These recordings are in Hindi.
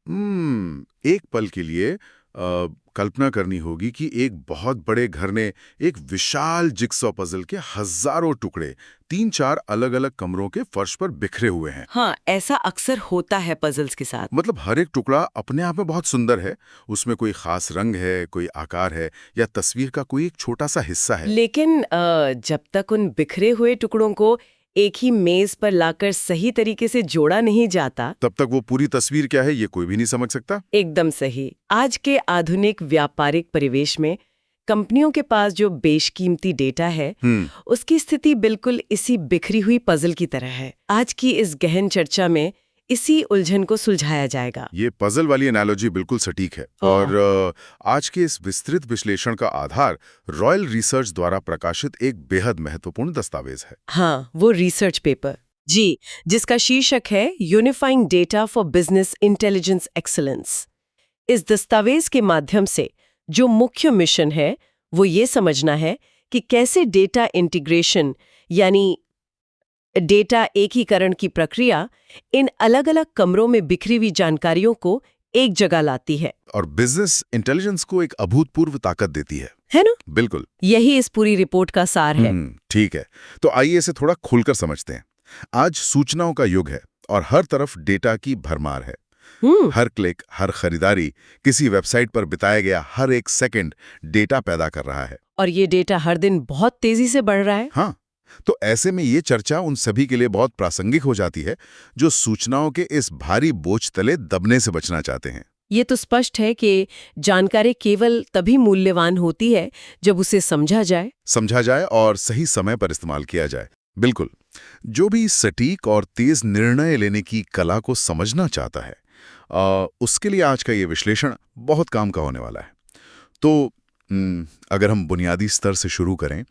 एक पल के लिए कल्पना करनी होगी कि एक बहुत बड़े घर ने एक विशाल जिगसॉ पजल के हजारों टुकड़े 3-4 अलग-अलग कमरों के फर्श पर बिखरे हुए हैं। हाँ, ऐसा अक्सर होता है पजल्स के साथ। मतलब हर एक टुकड़ा अपने आप में बहुत सुंदर है, उसमें कोई खास रंग है, कोई आकार है या तस्वीर का कोई एक छोटा सा हिस्सा है। लेकिन जब तक उन बिखरे हुए टुकड़ों को एक ही मेज पर लाकर सही तरीके से जोड़ा नहीं जाता, तब तक वो पूरी तस्वीर क्या है ये कोई भी नहीं समझ सकता। एकदम सही। आज के आधुनिक व्यापारिक परिवेश में कंपनियों के पास जो बेशकीमती डेटा है, उसकी स्थिति बिल्कुल इसी बिखरी हुई पजल की तरह है। आज की इस गहन चर्चा में इसी उलझन को सुलझाया जाएगा। ये पजल वाली एनालॉजी बिल्कुल सटीक है और आज के इस विस्तृत विश्लेषण का आधार रॉयल रिसर्च द्वारा प्रकाशित एक बेहद महत्वपूर्ण दस्तावेज है। हाँ, वो रिसर्च पेपर जी, जिसका शीर्षक है unifying data for business intelligence excellence. इस दस्तावेज के माध्यम से जो मुख्य मिशन है वो ये समझना है कि कैसे डेटा इंटीग्रेशन यानी डेटा एकीकरण की प्रक्रिया इन अलग-अलग कमरों में बिखरी हुई जानकारियों को एक जगह लाती है और बिजनेस इंटेलिजेंस को एक अभूतपूर्व ताकत देती है ना? बिल्कुल। यही इस पूरी रिपोर्ट का सार है। ठीक है, तो आइए इसे थोड़ा खुलकर समझते हैं। आज सूचनाओं का युग है और हर तरफ डेटा की भरमार है। हर क्लिक, हर खरीदारी, किसी वेबसाइट पर बिताया गया हर एक सेकंड डेटा पैदा कर रहा है। और ये डेटा हर दिन बहुत तेजी से बढ़ रहा है। हाँ, तो ऐसे में ये चर्चा उन सभी के लिए बहुत प्रासंगिक हो जाती है जो सूचनाओं के इस भारी बोझ तले दबने से बचना चाहते हैं। ये तो स्पष्ट है कि जानकारी केवल तभी मूल्यवान होती है जब उसे समझा जाए और सही समय पर इस्तेमाल किया जाए। बिल्कुल, जो भी सटीक और तेज निर्णय लेने की कला को समझना चाहता है, उसके लिए आज का ये विश्लेषण बहुत काम का होने वाला है। तो अगर हम बुनियादी स्तर से शुरू करें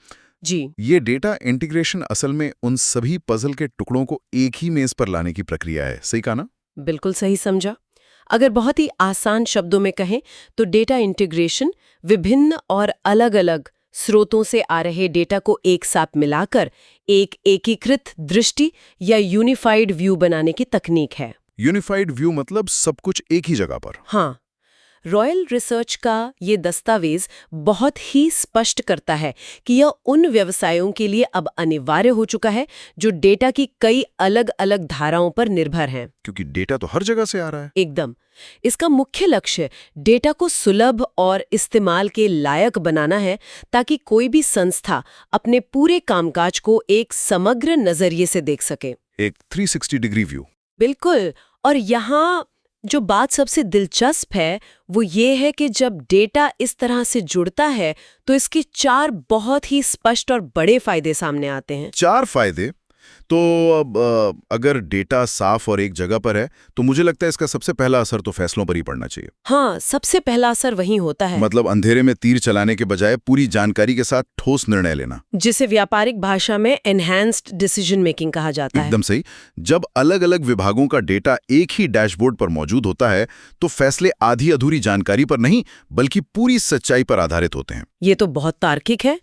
जी, ये डेटा इंटीग्रेशन असल में उन सभी पजल के टुकड़ों को एक ही मेज पर लाने की प्रक्रिया है, सही कहा ना? बिल्कुल सही समझा। अगर बहुत ही आसान शब्दों में कहें तो डेटा इंटीग्रेशन विभिन्न और अलग-अलग स्रोतों से आ रहे डेटा को एक साथ मिलाकर एक एकीकृत दृष्टि या यूनिफाइड व्यू बनाने की तकनीक है। यूनिफाइड व्यू मतलब सब कुछ एक ही जगह पर। हाँ, रॉयल रिसर्च का ये दस्तावेज बहुत ही स्पष्ट करता है कि यह उन व्यवसायों के लिए अब अनिवार्य हो चुका है जो डेटा की कई अलग-अलग धाराओं पर निर्भर हैं। क्योंकि डेटा तो हर जगह से आ रहा है। एकदम। इसका मुख्य लक्ष्य डेटा को सुलभ और इस्तेमाल के लायक बनाना है ताकि कोई भी संस्था अपने पूरे कामकाज को एक समग्र नजरिए से देख सके। एक 360 डिग्री व्यू। बिल्कुल। और यहाँ जो बात सबसे दिलचस्प है वो ये है कि जब डेटा इस तरह से जुड़ता है तो इसके 4 बहुत ही स्पष्ट और बड़े फायदे सामने आते हैं। 4 फायदे। तो अब अगर डेटा साफ और एक जगह पर है तो मुझे लगता है इसका सबसे पहला असर तो फैसलों पर ही पड़ना चाहिए। हाँ, सबसे पहला असर वही होता है। मतलब अंधेरे में तीर चलाने के बजाय पूरी जानकारी के साथ ठोस निर्णय लेना, जिसे व्यापारिक भाषा में एनहांस्ड डिसीजन मेकिंग कहा जाता है। एकदम सही। जब अलग-अलग विभागों का डेटा एक ही डैशबोर्ड पर मौजूद होता है तो फैसले आधी अधूरी जानकारी पर नहीं बल्कि पूरी सच्चाई पर आधारित होते हैं। ये तो बहुत तार्किक है।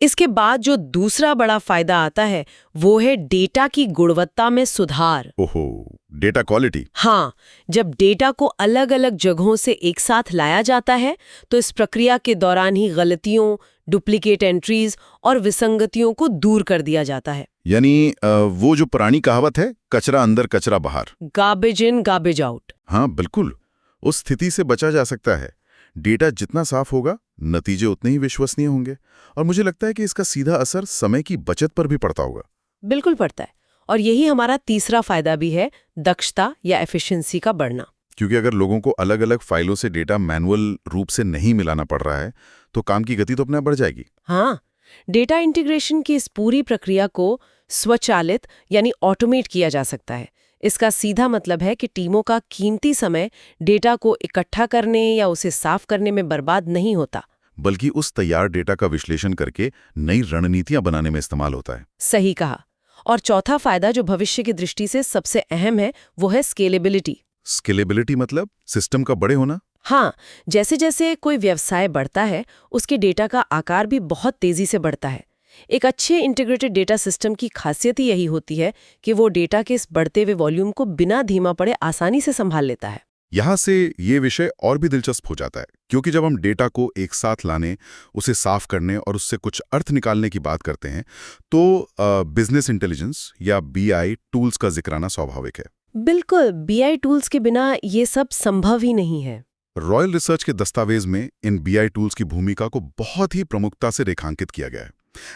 इसके बाद जो दूसरा बड़ा फायदा आता है वो है डेटा की गुणवत्ता में सुधार। ओहो, डेटा क्वालिटी। हाँ, जब डेटा को अलग-अलग जगहों से एक साथ लाया जाता है तो इस प्रक्रिया के दौरान ही गलतियों, डुप्लीकेट एंट्रीज और विसंगतियों को दूर कर दिया जाता है। यानी वो जो पुरानी कहावत है, कचरा अंदर कचरा बाहर, गार्बेज इन गार्बेज आउट। हाँ बिल्कुल, उस स्थिति से बचा जा सकता है। डेटा जितना साफ होगा नतीजे उतने ही विश्वसनीय होंगे और मुझे लगता है कि इसका सीधा असर समय की बचत पर भी पड़ता होगा। बिल्कुल पड़ता है। और यही हमारा तीसरा फायदा भी है, दक्षता या एफिशिएंसी का बढ़ना। क्योंकि अगर लोगों को अलग अलग फाइलों से डेटा मैनुअल रूप से नहीं मिलाना पड़ रहा है तो काम की गति तो अपने आप बढ़ जाएगी। हाँ, डेटा इंटीग्रेशन की इस पूरी प्रक्रिया को स्वचालित यानी ऑटोमेट किया जा सकता है। इसका सीधा मतलब है कि टीमों का कीमती समय डेटा को इकट्ठा करने या उसे साफ करने में बर्बाद नहीं होता, बल्कि उस तैयार डेटा का विश्लेषण करके नई रणनीतियां बनाने में इस्तेमाल होता है। सही कहा। और चौथा फायदा जो भविष्य की दृष्टि से सबसे अहम है वो है स्केलेबिलिटी। स्केलेबिलिटी मतलब सिस्टम का बड़े होना। हाँ, जैसे जैसे कोई व्यवसाय बढ़ता है उसके डेटा का आकार भी बहुत तेजी से बढ़ता है। एक अच्छे इंटीग्रेटेड डेटा सिस्टम की खासियत ही यही होती है कि वो डेटा के इस बढ़ते हुए वॉल्यूम को बिना धीमा पड़े आसानी से संभाल लेता है। यहाँ से ये विषय और भी दिलचस्प हो जाता है, क्योंकि जब हम डेटा को एक साथ लाने, उसे साफ करने और उससे कुछ अर्थ निकालने की बात करते हैं, तो बिजनेस इंटेलिजेंस या बीआई टूल्स का जिक्र आना स्वाभाविक है। बिल्कुल, बीआई टूल्स के बिना ये सब संभव ही नहीं है। रॉयल रिसर्च के दस्तावेज में इन बीआई टूल्स की भूमिका को बहुत ही प्रमुखता से रेखांकित किया गया है।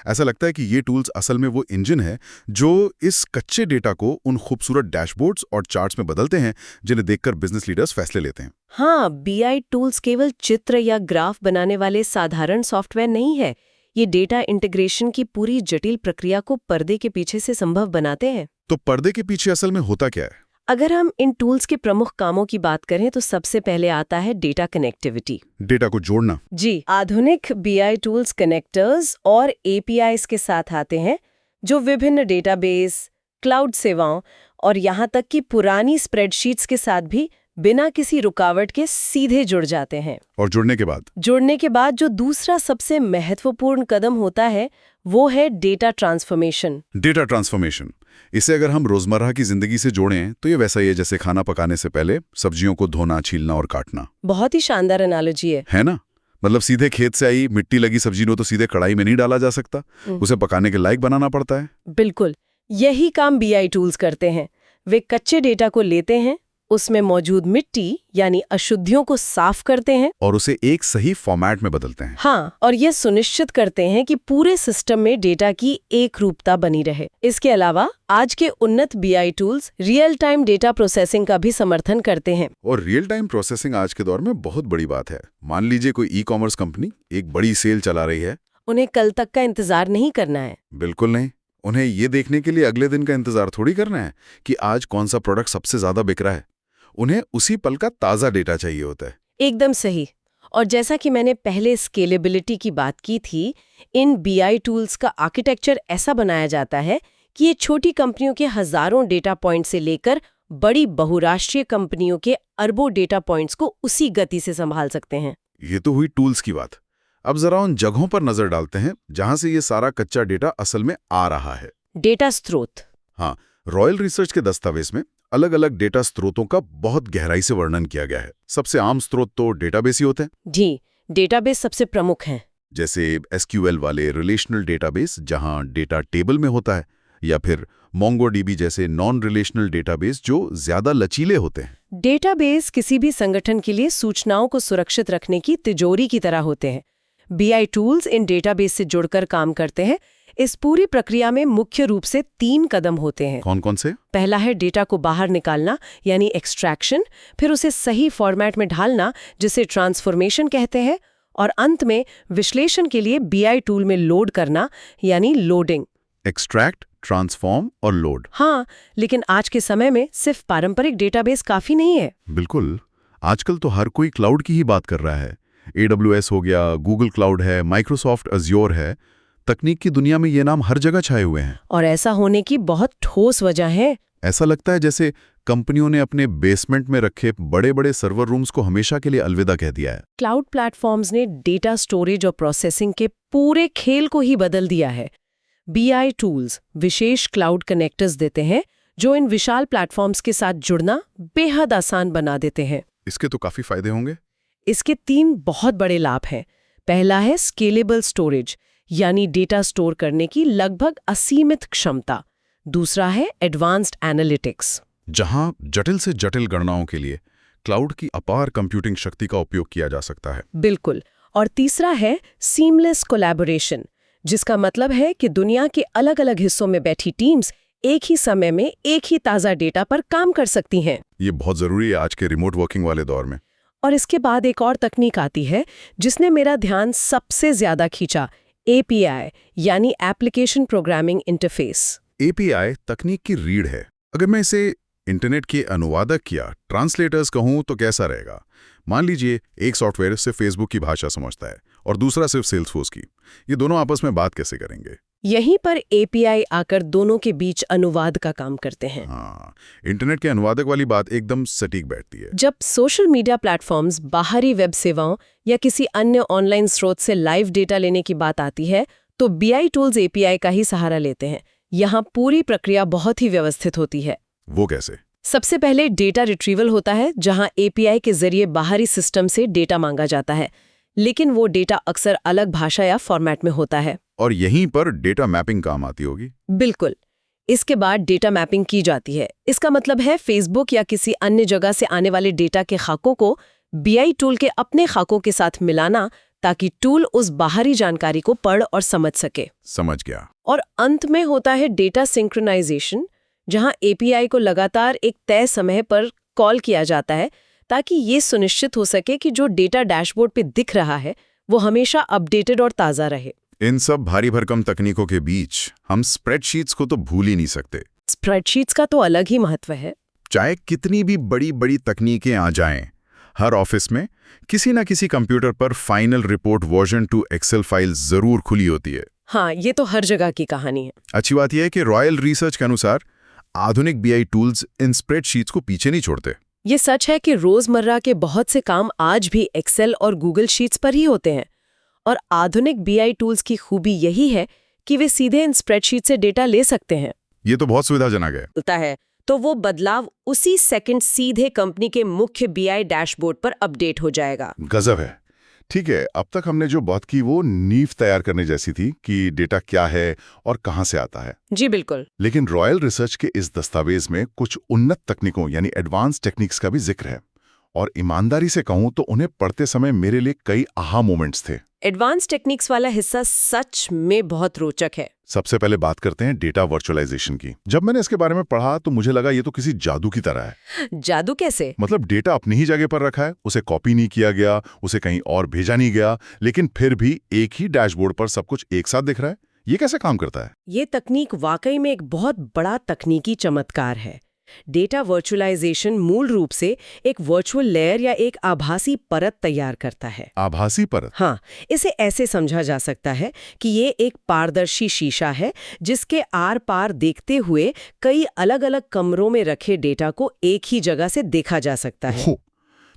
ऐसा लगता है कि ये टूल्स असल में वो इंजन है जो इस कच्चे डेटा को उन खूबसूरत डैशबोर्ड्स और चार्ट्स में बदलते हैं जिन्हें देखकर बिजनेस लीडर्स फैसले लेते हैं। हाँ, बीआई टूल्स केवल चित्र या ग्राफ बनाने वाले साधारण सॉफ्टवेयर नहीं है। ये डेटा इंटीग्रेशन की पूरी जटिल प्रक्रिया को पर्दे के पीछे से संभव बनाते हैं। तो पर्दे के पीछे असल में होता क्या है? अगर हम इन टूल्स के प्रमुख कामों की बात करें तो सबसे पहले आता है डेटा कनेक्टिविटी। डेटा को जोड़ना। जी, आधुनिक बीआई टूल्स कनेक्टर्स और एपीआईज के साथ आते हैं जो विभिन्न डेटाबेस, क्लाउड सेवाओं और यहाँ तक कि पुरानी स्प्रेडशीट्स के साथ भी बिना किसी रुकावट के सीधे जुड़ जाते हैं। और जुड़ने के बाद जो दूसरा सबसे महत्वपूर्ण कदम होता है वो है डेटा ट्रांसफॉर्मेशन। डेटा ट्रांसफॉर्मेशन, इसे अगर हम रोजमर्रा की जिंदगी से जोड़ें तो ये वैसा ही है जैसे खाना पकाने से पहले सब्जियों को धोना, छीलना और काटना। बहुत ही शानदार एनालॉजी है ना? मतलब सीधे खेत से आई मिट्टी लगी सब्जी को तो सीधे कढ़ाई में नहीं डाला जा सकता, उसे पकाने के लायक बनाना पड़ता है। बिल्कुल, यही काम बीआई टूल्स करते हैं। वे कच्चे डेटा को लेते हैं, उसमें मौजूद मिट्टी यानी अशुद्धियों को साफ करते हैं और उसे एक सही फॉर्मेट में बदलते हैं। हाँ, और ये सुनिश्चित करते हैं कि पूरे सिस्टम में डेटा की एक रूपता बनी रहे। इसके अलावा आज के उन्नत BI tools real time data processing का भी समर्थन करते हैं। और रियल टाइम प्रोसेसिंग आज के दौर में बहुत बड़ी बात है। मान लीजिए कोई ई कॉमर्स कंपनी एक बड़ी सेल चला रही है, उन्हें कल तक का इंतजार नहीं करना है। बिल्कुल नहीं। उन्हें ये देखने के लिए अगले दिन का इंतजार थोड़ी करना है कि आज कौन सा प्रोडक्ट सबसे ज्यादा बिक रहा है। उन्हें उसी पल का ताज़ा डेटा चाहिए होता है। एकदम सही। और जैसा कि मैंने पहले स्केलेबिलिटी की बात की थी, इन बीआई टूल्स का आर्किटेक्चर ऐसा बनाया जाता है कि ये छोटी कंपनियों के हजारों डेटा पॉइंट से लेकर बड़ी बहुराष्ट्रीय कंपनियों के अरबों डेटा पॉइंट्स को उसी गति से संभाल सकते हैं। ये तो हुई टूल्स की बात। अब जरा उन जगहों पर नजर डालते हैं जहां से ये सारा कच्चा डेटा असल में आ रहा है। डेटा स्रोत। हाँ, रॉयल रिसर्च के दस्तावेज में अलग अलग डेटा स्रोतों का बहुत गहराई से वर्णन किया गया है। सबसे आम स्रोत तो डेटाबेस ही होते हैं। जी, डेटाबेस सबसे प्रमुख हैं। जैसे एसक्यूएल वाले रिलेशनल डेटाबेस जहां डेटा टेबल में होता है, या फिर मोंगोडीबी जैसे नॉन रिलेशनल डेटाबेस जो ज्यादा लचीले होते हैं। डेटाबेस किसी भी संगठन के लिए सूचनाओं को सुरक्षित रखने की तिजोरी की तरह होते हैं। बीआई टूल्स इन डेटाबेस से जुड़कर काम करते हैं। इस पूरी प्रक्रिया में मुख्य रूप से 3 कदम होते हैं। कौन कौन से? पहला है डेटा को बाहर निकालना यानी एक्सट्रैक्शन, फिर उसे सही फॉर्मेट में ढालना जिसे ट्रांसफॉर्मेशन कहते हैं, और अंत में विश्लेषण के लिए बीआई टूल में लोड करना यानी लोडिंग। एक्सट्रैक्ट, ट्रांसफॉर्म और लोड। हाँ, लेकिन आज के समय में सिर्फ पारंपरिक डेटाबेस काफी नहीं है। बिल्कुल, आजकल तो हर कोई क्लाउड की ही बात कर रहा है। AWS हो गया, गूगल क्लाउड है, माइक्रोसॉफ्ट अज्योर है। तकनीक की दुनिया में ये नाम हर जगह छाए हुए हैं। और ऐसा होने की बहुत ठोस वजह है। ऐसा लगता है जैसे कंपनियों ने अपने बेसमेंट में रखे बड़े-बड़े सर्वर रूम्स को हमेशा के लिए अलविदा कह दिया है। क्लाउड प्लेटफॉर्म्स ने डेटा स्टोरेज और प्रोसेसिंग के पूरे खेल को ही बदल दिया है। बीआई टूल्स विशेष क्लाउड कनेक्टर्स देते हैं जो इन विशाल प्लेटफॉर्म्स के साथ जुड़ना बेहद आसान बना देते हैं। इसके तो काफी फायदे होंगे। इसके 3 बहुत बड़े लाभ हैं। पहला है स्केलेबल स्टोरेज यानी डेटा स्टोर करने की लगभग असीमित क्षमता। दूसरा है एडवांस्ड एनालिटिक्स, जहां जटिल से जटिल गणनाओं के लिए क्लाउड की अपार कंप्यूटिंग शक्ति का उपयोग किया जा सकता है। बिल्कुल। और तीसरा है सीमलेस कोलैबोरेशन, जिसका मतलब है कि दुनिया के अलग-अलग हिस्सों में बैठी टीम्स एक ही समय में एक ही ताज़ा डेटा पर काम कर सकती हैं। ये बहुत जरूरी है आज के रिमोट वर्किंग वाले दौर में। और इसके बाद एक और तकनीक आती है जिसने मेरा ध्यान सबसे ज्यादा खींचा, API यानी एप्लीकेशन प्रोग्रामिंग इंटरफेस। API तकनीक की रीढ़ है। अगर मैं इसे इंटरनेट के अनुवादक या ट्रांसलेटर्स कहूं तो कैसा रहेगा? मान लीजिए एक सॉफ्टवेयर सिर्फ फेसबुक की भाषा समझता है और दूसरा सिर्फ सेल्सफोर्स की। ये दोनों आपस में बात कैसे करेंगे? यहीं पर API आकर दोनों के बीच अनुवाद का काम करते हैं। हाँ, इंटरनेट के अनुवादक वाली बात एकदम सटीक बैठती है। जब सोशल मीडिया प्लेटफॉर्म्स, बाहरी वेब सेवाओं या किसी अन्य ऑनलाइन स्रोत से लाइव डेटा लेने की बात आती है तो BI टूल्स API का ही सहारा लेते हैं। यहाँ पूरी प्रक्रिया बहुत ही व्यवस्थित होती है। वो कैसे? सबसे पहले डेटा रिट्रीवल होता है, जहां एपीआई के जरिए बाहरी सिस्टम से डेटा मांगा जाता है, लेकिन वो डेटा अक्सर अलग भाषा या फॉर्मेट में होता है। और यहीं पर डेटा मैपिंग काम आती होगी। बिल्कुल। इसके बाद डेटा मैपिंग की जाती है। इसका मतलब है फेसबुक या किसी अन्य जगह से आने वाले डेटा के खाकों को बीआई टूल के अपने खाकों के साथ मिलाना, ताकि टूल उस बाहरी जानकारी को पढ़ और समझ सके। समझ गया। और अंत में होता है डेटा सिंक्रोनाइजेशन, जहां एपीआई को लगातार एक तय समय पर कॉल किया जाता है, ताकि ये सुनिश्चित हो सके कि जो डेटा डैशबोर्ड पे दिख रहा है वो हमेशा अपडेटेड और ताज़ा रहे। इन सब भारी भरकम तकनीकों के बीच हम स्प्रेडशीट्स को तो भूल ही नहीं सकते। स्प्रेडशीट्स का तो अलग ही महत्व है। चाहे कितनी भी बड़ी बड़ी तकनीकें आ जाएं, हर ऑफिस में किसी ना किसी कंप्यूटर पर final report version 2 excel file जरूर खुली होती है। हाँ, ये तो हर जगह की कहानी है। अच्छी बात यह है कि रॉयल रिसर्च के अनुसार आधुनिक बीआई टूल्स इन स्प्रेडशीट्स को पीछे नहीं छोड़ते। ये सच है कि रोजमर्रा के बहुत से काम आज भी एक्सेल और गूगल शीट्स पर ही होते हैं, और आधुनिक बीआई टूल्स की खूबी यही है कि वे सीधे इन स्प्रेडशीट से डेटा ले सकते हैं। ये तो बहुत सुविधाजनक है। होता है तो वो बदलाव उसी सेकंड सीधे कंपनी के मुख्य बीआई डैशबोर्ड पर अपडेट हो जाएगा। गजब है। ठीक है, अब तक हमने जो बात की वो नींव तैयार करने जैसी थी कि डेटा क्या है और कहां से आता है। जी बिल्कुल। लेकिन रॉयल रिसर्च के इस दस्तावेज में कुछ उन्नत तकनीकों यानी एडवांस टेक्निक्स का भी जिक्र है, और ईमानदारी से कहूं तो उन्हें पढ़ते समय मेरे लिए कई आहा मोमेंट्स थे। एडवांस टेक्निक्स वाला हिस्सा सच में बहुत रोचक है। सबसे पहले बात करते हैं डेटा वर्चुअलाइजेशन की। जब मैंने इसके बारे में पढ़ा तो मुझे लगा ये तो किसी जादू की तरह है। जादू कैसे? मतलब डेटा अपनी ही जगह पर रखा है, उसे कॉपी नहीं किया गया, उसे कहीं और भेजा नहीं गया, लेकिन फिर भी एक ही डैशबोर्ड पर सब कुछ एक साथ दिख रहा है। ये कैसे काम करता है? ये तकनीक वाकई में एक बहुत बड़ा तकनीकी चमत्कार है। डेटा वर्चुअलाइजेशन मूल रूप से एक वर्चुअल लेयर या एक आभासी परत तैयार करता है। आभासी परत? हाँ, इसे ऐसे समझा जा सकता है कि ये एक पारदर्शी शीशा है जिसके आर पार देखते हुए कई अलग अलग कमरों में रखे डेटा को एक ही जगह से देखा जा सकता है।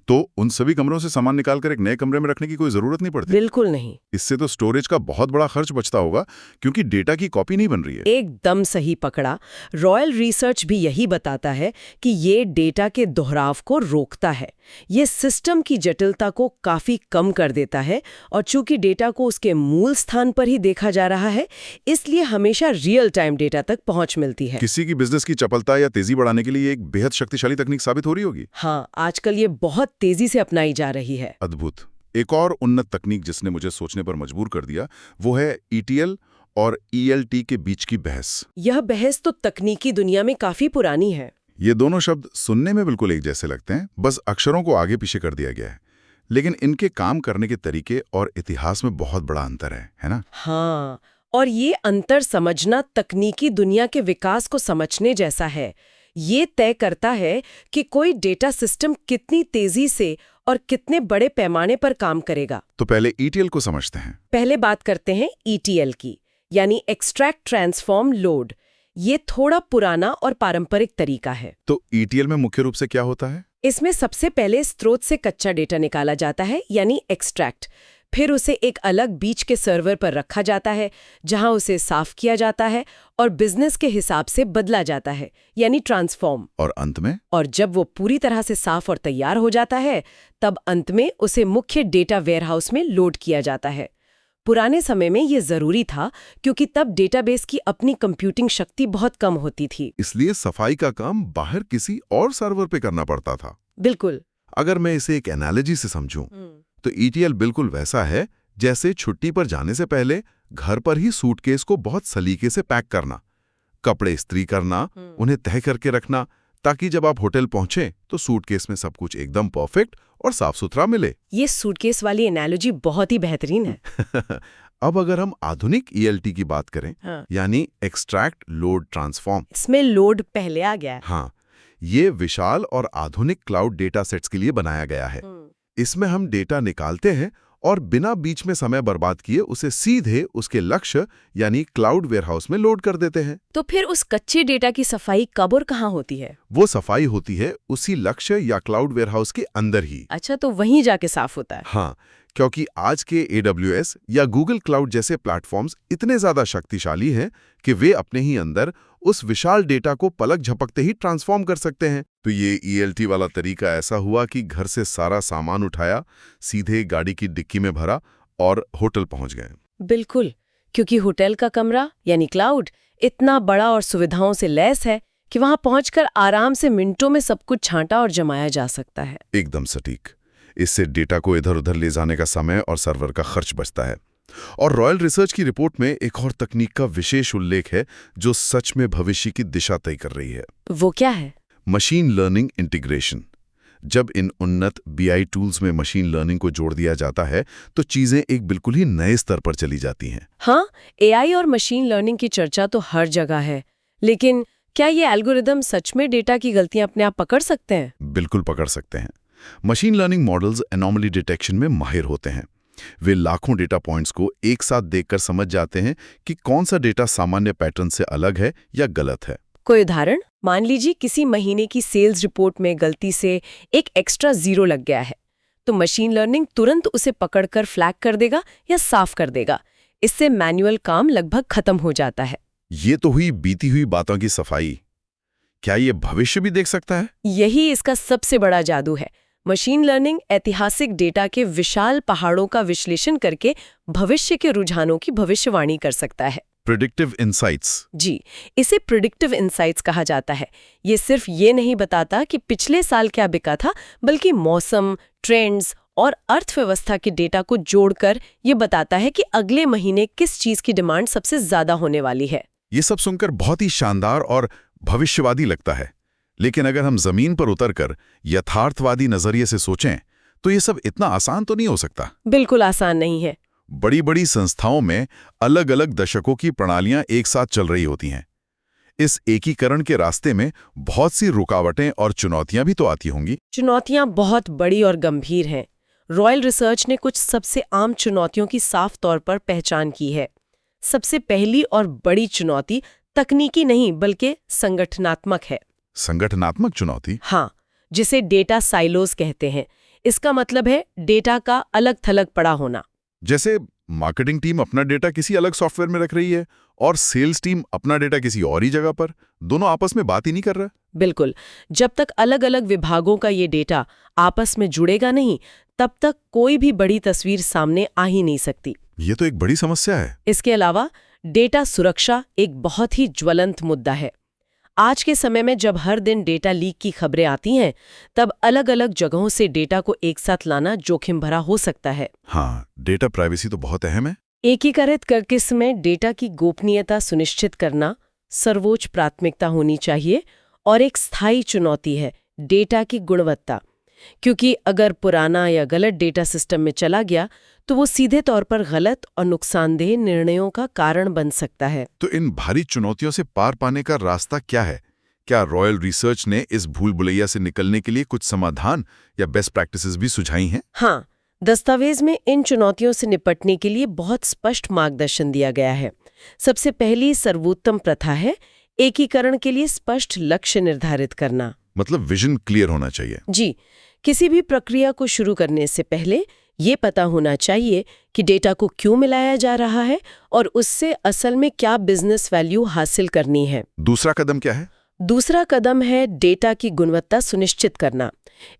तो उन सभी कमरों से सामान निकालकर एक नए कमरे में रखने की कोई जरूरत नहीं पड़ती? बिल्कुल नहीं। इससे तो स्टोरेज का बहुत बड़ा खर्च बचता होगा, क्योंकि डेटा की कॉपी नहीं बन रही है। एकदम सही पकड़ा। रॉयल रिसर्च भी यही बताता है कि ये डेटा के दोहराव को रोकता है। ये सिस्टम की जटिलता को काफी कम कर देता है, और चूंकि डेटा को उसके मूल स्थान पर ही देखा जा रहा है, इसलिए हमेशा रियल टाइम डेटा तक पहुंच मिलती है। किसी की बिजनेस की चपलता या तेजी बढ़ाने के लिए एक बेहद शक्तिशाली तकनीक साबित हो रही होगी। हाँ, आजकल ये बहुत तेजी से अपनाई जा रही है। अद्भुत। एक और उन्नत तकनीक जिसने मुझे सोचने पर मजबूर कर दिया वो है ETL और ELT के बीच की बहस। यह बहस तो तकनीकी दुनिया में काफी पुरानी है। ये दोनों शब्द सुनने में बिल्कुल एक जैसे लगते हैं, बस अक्षरों को आगे पीछे कर दिया गया है, लेकिन इनके काम करने के तरीके और इतिहास में बहुत बड़ा अंतर है ना? हाँ, और ये अंतर समझना तकनीकी दुनिया के विकास को समझने जैसा है। ये तय करता है कि कोई डेटा सिस्टम कितनी तेजी से और कितने बड़े पैमाने पर काम करेगा। तो पहले ETL को समझते हैं। पहले बात करते हैं ETL की, यानी एक्सट्रैक्ट ट्रांसफॉर्म लोड। ये थोड़ा पुराना और पारंपरिक तरीका है। तो ETL में मुख्य रूप से क्या होता है? इसमें सबसे पहले स्रोत से कच्चा डेटा निकाला जाता है, यानी एक्सट्रैक्ट। फिर उसे एक अलग बीच के सर्वर पर रखा जाता है, जहां उसे साफ किया जाता है और बिजनेस के हिसाब से बदला जाता है, यानी ट्रांसफॉर्म। और अंत में? और जब वो पूरी तरह से साफ और तैयार हो जाता है, तब अंत में उसे मुख्य डेटा वेयरहाउस में लोड किया जाता है। पुराने समय में ये जरूरी था, क्योंकि तब डेटाबेस की अपनी कंप्यूटिंग शक्ति बहुत कम होती थी। इसलिए सफाई का काम बाहर किसी और सर्वर पे करना पड़ता था। बिल्कुल। अगर मैं इसे एक एनालॉजी से समझूं, तो ETL बिल्कुल वैसा है जैसे छुट्टी पर जाने से पहले घर पर ही सूटकेस को बहुत सलीके से पैक करना, कपड़े इस्त्री करना, उन्हें तह करके रखना, ताकि जब आप होटल पहुंचे तो सूटकेस में सब कुछ एकदम परफेक्ट और साफ सुथरा मिले। ये सूटकेस वाली एनालॉजी बहुत ही बेहतरीन है। अब अगर हम आधुनिक ELT की बात करें, यानी एक्सट्रैक्ट लोड ट्रांसफॉर्म, इसमें लोड पहले आ गया है। हाँ, ये विशाल और आधुनिक क्लाउड डेटा सेट्स के लिए बनाया गया है। इसमें हम डेटा निकालते हैं और बिना बीच में समय बर्बाद किए उसे सीधे उसके लक्ष्य यानी क्लाउड वेयरहाउस में लोड कर देते हैं। तो फिर उस कच्चे डेटा की सफाई कब और कहाँ होती है? वो सफाई होती है उसी लक्ष्य या क्लाउड वेयरहाउस के अंदर ही। अच्छा, तो वहीं जाके साफ होता है। हाँ, क्योंकि आज के AWS या गूगल क्लाउड जैसे प्लेटफॉर्म्स इतने ज्यादा शक्तिशाली हैं कि वे अपने ही अंदर उस विशाल डेटा को पलक झपकते ही ट्रांसफॉर्म कर सकते हैं। तो ये ELT वाला तरीका ऐसा हुआ कि घर से सारा सामान उठाया, सीधे गाड़ी की डिक्की में भरा और होटल पहुंच गए। बिल्कुल, क्योंकि होटल का कमरा यानी क्लाउड इतना बड़ा और सुविधाओं से लैस है कि वहां पहुंचकर आराम से मिनटों में सब कुछ छांटा और जमाया जा सकता है। एकदम सटीक। इससे डेटा को इधर उधर ले जाने का समय और सर्वर का खर्च बचता है। और रॉयल रिसर्च की रिपोर्ट में एक और तकनीक का विशेष उल्लेख है जो सच में भविष्य की दिशा तय कर रही है। वो क्या है? Machine learning integration. जब इन उन्नत BI टूल्स में मशीन लर्निंग को जोड़ दिया जाता है तो चीजें एक बिल्कुल ही नए स्तर पर चली जाती हैं। हाँ, AI और मशीन लर्निंग की चर्चा तो हर जगह है, लेकिन क्या ये एल्गोरिदम सच में डेटा की गलतियां अपने आप पकड़ सकते हैं? बिल्कुल पकड़ सकते हैं। Machine learning models anomaly detection में माहिर होते हैं। वे लाखों डेटा पॉइंट्स को एक साथ देखकर समझ जाते हैं कि कौन सा डेटा सामान्य पैटर्न से अलग है या गलत है। कोई उदाहरण? मान लीजिए किसी महीने की सेल्स रिपोर्ट में गलती से एक एक्स्ट्रा जीरो लग गया है, तो मशीन लर्निंग तुरंत उसे पकड़कर फ्लैग कर देगा या साफ कर देगा। इससे मैनुअल काम लगभग खत्म हो जाता है। ये तो हुई बीती हुई बातों की सफाई। क्या ये भविष्य भी देख सकता है? यही इसका सबसे बड़ा जादू है। मशीन लर्निंग ऐतिहासिक डेटा के विशाल पहाड़ों का विश्लेषण करके भविष्य के रुझानों की भविष्यवाणी कर सकता है। Predictive insights. जी, इसे प्रेडिक्टिव इंसाइट्स कहा जाता है। ये सिर्फ ये नहीं बताता कि पिछले साल क्या बिका था, बल्कि मौसम, ट्रेंड्स और अर्थव्यवस्था के डेटा को जोड़कर ये बताता है कि अगले महीने किस चीज की डिमांड सबसे ज्यादा होने वाली है। ये सब सुनकर बहुत ही शानदार और भविष्यवादी लगता है, लेकिन अगर हम जमीन पर उतरकर यथार्थवादी नजरिए से सोचें तो ये सब इतना आसान तो नहीं हो सकता। बिल्कुल आसान नहीं है। बड़ी बड़ी संस्थाओं में अलग अलग दशकों की प्रणालियां एक साथ चल रही होती हैं। इस एकीकरण के रास्ते में बहुत सी रुकावटें और चुनौतियां भी तो आती होंगी। चुनौतियां बहुत बड़ी और गंभीर हैं। रॉयल रिसर्च ने कुछ सबसे आम चुनौतियों की साफ तौर पर पहचान की है। सबसे पहली और बड़ी चुनौती तकनीकी नहीं बल्कि संगठनात्मक है। संगठनात्मक चुनौती? हाँ, जिसे डेटा साइलोज कहते हैं। इसका मतलब है डेटा का अलग थलग पड़ा होना। जैसे मार्केटिंग टीम अपना डेटा किसी अलग सॉफ्टवेयर में रख रही है और सेल्स टीम अपना डेटा किसी और ही जगह पर, दोनों आपस में बात ही नहीं कर रहा। बिल्कुल, जब तक अलग अलग विभागों का ये डेटा आपस में जुड़ेगा नहीं, तब तक कोई भी बड़ी तस्वीर सामने आ ही नहीं सकती। ये तो एक बड़ी समस्या है। इसके अलावा डेटा सुरक्षा एक बहुत ही ज्वलंत मुद्दा है। आज के समय में जब हर दिन डेटा लीक की खबरें आती हैं, तब अलग अलग जगहों से डेटा को एक साथ लाना जोखिम भरा हो सकता है। हाँ, डेटा प्राइवेसी तो बहुत अहम है। एकीकृत करके इसमें डेटा की गोपनीयता सुनिश्चित करना सर्वोच्च प्राथमिकता होनी चाहिए और एक स्थायी चुनौती है डेटा की गुणवत्ता, क्योंकि अगर पुराना या गलत डेटा सिस्टम में चला गया तो वो सीधे तौर पर गलत और नुकसानदेह निर्णयों का कारण बन सकता है। तो इन भारी चुनौतियों से पार पाने का रास्ता क्या है? क्या रॉयल रिसर्च ने इस भूल भुलैया से निकलने के लिए कुछ समाधान या बेस्ट प्रैक्टिसेस भी सुझाई हैं? हाँ, दस्तावेज में इन चुनौतियों से निपटने के लिए बहुत स्पष्ट मार्गदर्शन दिया गया है। सबसे पहली सर्वोत्तम प्रथा है एकीकरण के लिए स्पष्ट लक्ष्य निर्धारित करना। मतलब विजन क्लियर होना चाहिए। जी, किसी भी प्रक्रिया को शुरू करने से पहले ये पता होना चाहिए कि डेटा को क्यों मिलाया जा रहा है और उससे असल में क्या बिजनेस वैल्यू हासिल करनी है। दूसरा कदम क्या है? दूसरा कदम है डेटा की गुणवत्ता सुनिश्चित करना।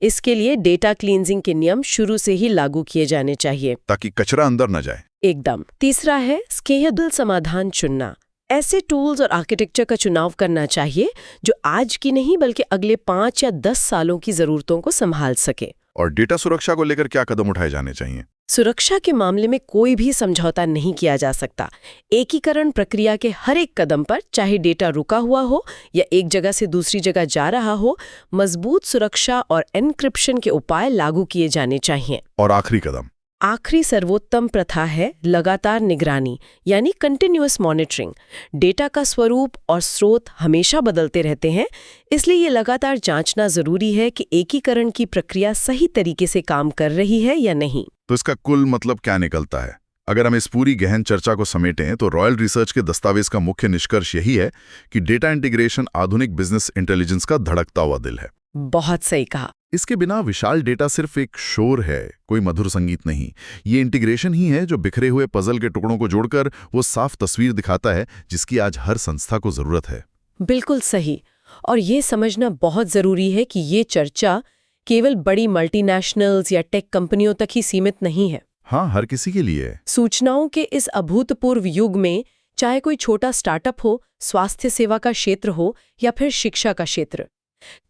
इसके लिए डेटा क्लींजिंग के नियम शुरू से ही लागू किए जाने चाहिए ताकि कचरा अंदर न जाए। एकदम। तीसरा है स्केलेबल समाधान चुनना। ऐसे टूल्स और आर्किटेक्चर का चुनाव करना चाहिए जो आज की नहीं बल्कि अगले 5 या 10 सालों की जरूरतों को संभाल सके। और डेटा सुरक्षा को लेकर क्या कदम उठाए जाने चाहिए? सुरक्षा के मामले में कोई भी समझौता नहीं किया जा सकता। एकीकरण प्रक्रिया के हर एक कदम पर, चाहे डेटा रुका हुआ हो या एक जगह से दूसरी जगह जा रहा हो, मजबूत सुरक्षा और एन्क्रिप्शन के उपाय लागू किए जाने चाहिए। और आखिरी कदम? आखिरी सर्वोत्तम प्रथा है लगातार निगरानी यानी कंटिन्यूअस मॉनिटरिंग। डेटा का स्वरूप और स्रोत हमेशा बदलते रहते हैं, इसलिए ये लगातार जांचना जरूरी है कि एकीकरण की प्रक्रिया सही तरीके से काम कर रही है या नहीं। तो इसका कुल मतलब क्या निकलता है? अगर हम इस पूरी गहन चर्चा को समेटें तो रॉयल रिसर्च के दस्तावेज का मुख्य निष्कर्ष यही है कि डेटा इंटीग्रेशन आधुनिक बिजनेस इंटेलिजेंस का धड़कता हुआ दिल है। बहुत सही कहा। इसके बिना विशाल डेटा सिर्फ एक शोर है, कोई मधुर संगीत नहीं। ये इंटीग्रेशन ही है जो बिखरे हुए पजल के टुकड़ों को जोड़कर वो साफ तस्वीर दिखाता है जिसकी आज हर संस्था को जरूरत है। बिल्कुल सही। और ये समझना बहुत जरूरी है कि ये चर्चा केवल बड़ी मल्टीनेशनल्स या टेक कंपनियों तक ही सीमित नहीं है। हाँ, हर किसी के लिए। सूचनाओं के इस अभूतपूर्व युग में चाहे कोई छोटा स्टार्टअप हो, स्वास्थ्य सेवा का क्षेत्र हो या फिर शिक्षा का क्षेत्र,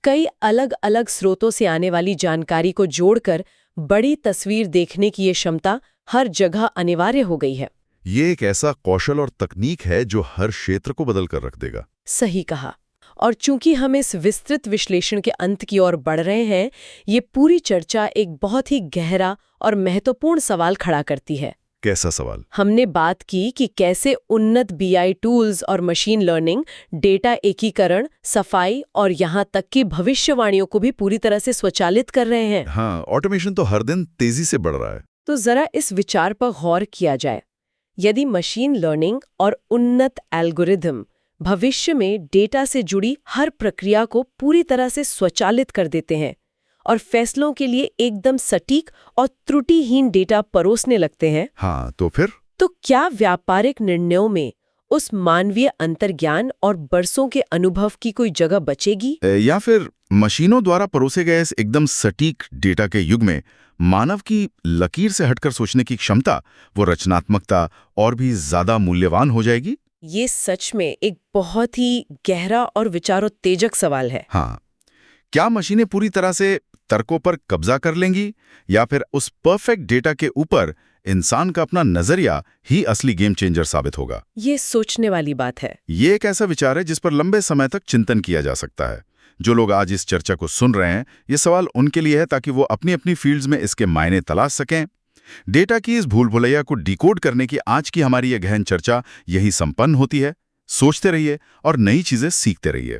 कई अलग अलग स्रोतों से आने वाली जानकारी को जोड़कर बड़ी तस्वीर देखने की ये क्षमता हर जगह अनिवार्य हो गई है। ये एक ऐसा कौशल और तकनीक है जो हर क्षेत्र को बदल कर रख देगा। सही कहा। और चूंकि हम इस विस्तृत विश्लेषण के अंत की ओर बढ़ रहे हैं, ये पूरी चर्चा एक बहुत ही गहरा और महत्वपूर्ण सवाल खड़ा करती है। कैसा सवाल? हमने बात की कि कैसे उन्नत बीआई टूल्स और मशीन लर्निंग डेटा एकीकरण, सफाई और यहाँ तक कि भविष्यवाणियों को भी पूरी तरह से स्वचालित कर रहे हैं। हाँ, ऑटोमेशन तो हर दिन तेजी से बढ़ रहा है। तो जरा इस विचार पर गौर किया जाए। यदि मशीन लर्निंग और उन्नत एल्गोरिथम भविष्य में डेटा से जुड़ी हर प्रक्रिया को पूरी तरह से स्वचालित कर देते हैं और फैसलों के लिए एकदम सटीक और त्रुटिहीन डेटा परोसने लगते हैं, हाँ, तो फिर? तो क्या व्यापारिक निर्णयों में उस मानवीय अंतर्ज्ञान और बरसों के अनुभव की कोई जगह बचेगी? या फिर मशीनों द्वारा परोसे गए इस एकदम सटीक डेटा के युग में मानव की लकीर से हटकर सोचने की क्षमता, वो रचनात्मकता और भी ज्यादा मूल्यवान हो जाएगी? ये सच में एक बहुत ही गहरा और विचारोत्तेजक सवाल है। हाँ, क्या मशीनें पूरी तरह से तर्कों पर कब्जा कर लेंगी या फिर उस परफेक्ट डेटा के ऊपर इंसान का अपना नजरिया ही असली गेम चेंजर साबित होगा? ये सोचने वाली बात है। ये एक ऐसा विचार है जिस पर लंबे समय तक चिंतन किया जा सकता है। जो लोग आज इस चर्चा को सुन रहे हैं, ये सवाल उनके लिए है ताकि वो अपनी अपनी फील्ड्स में इसके मायने तलाश सकें। डेटा की इस भूल भुलैया को डिकोड करने की आज की हमारी ये गहन चर्चा यही संपन्न होती है। सोचते रहिए और नई चीजें सीखते रहिए।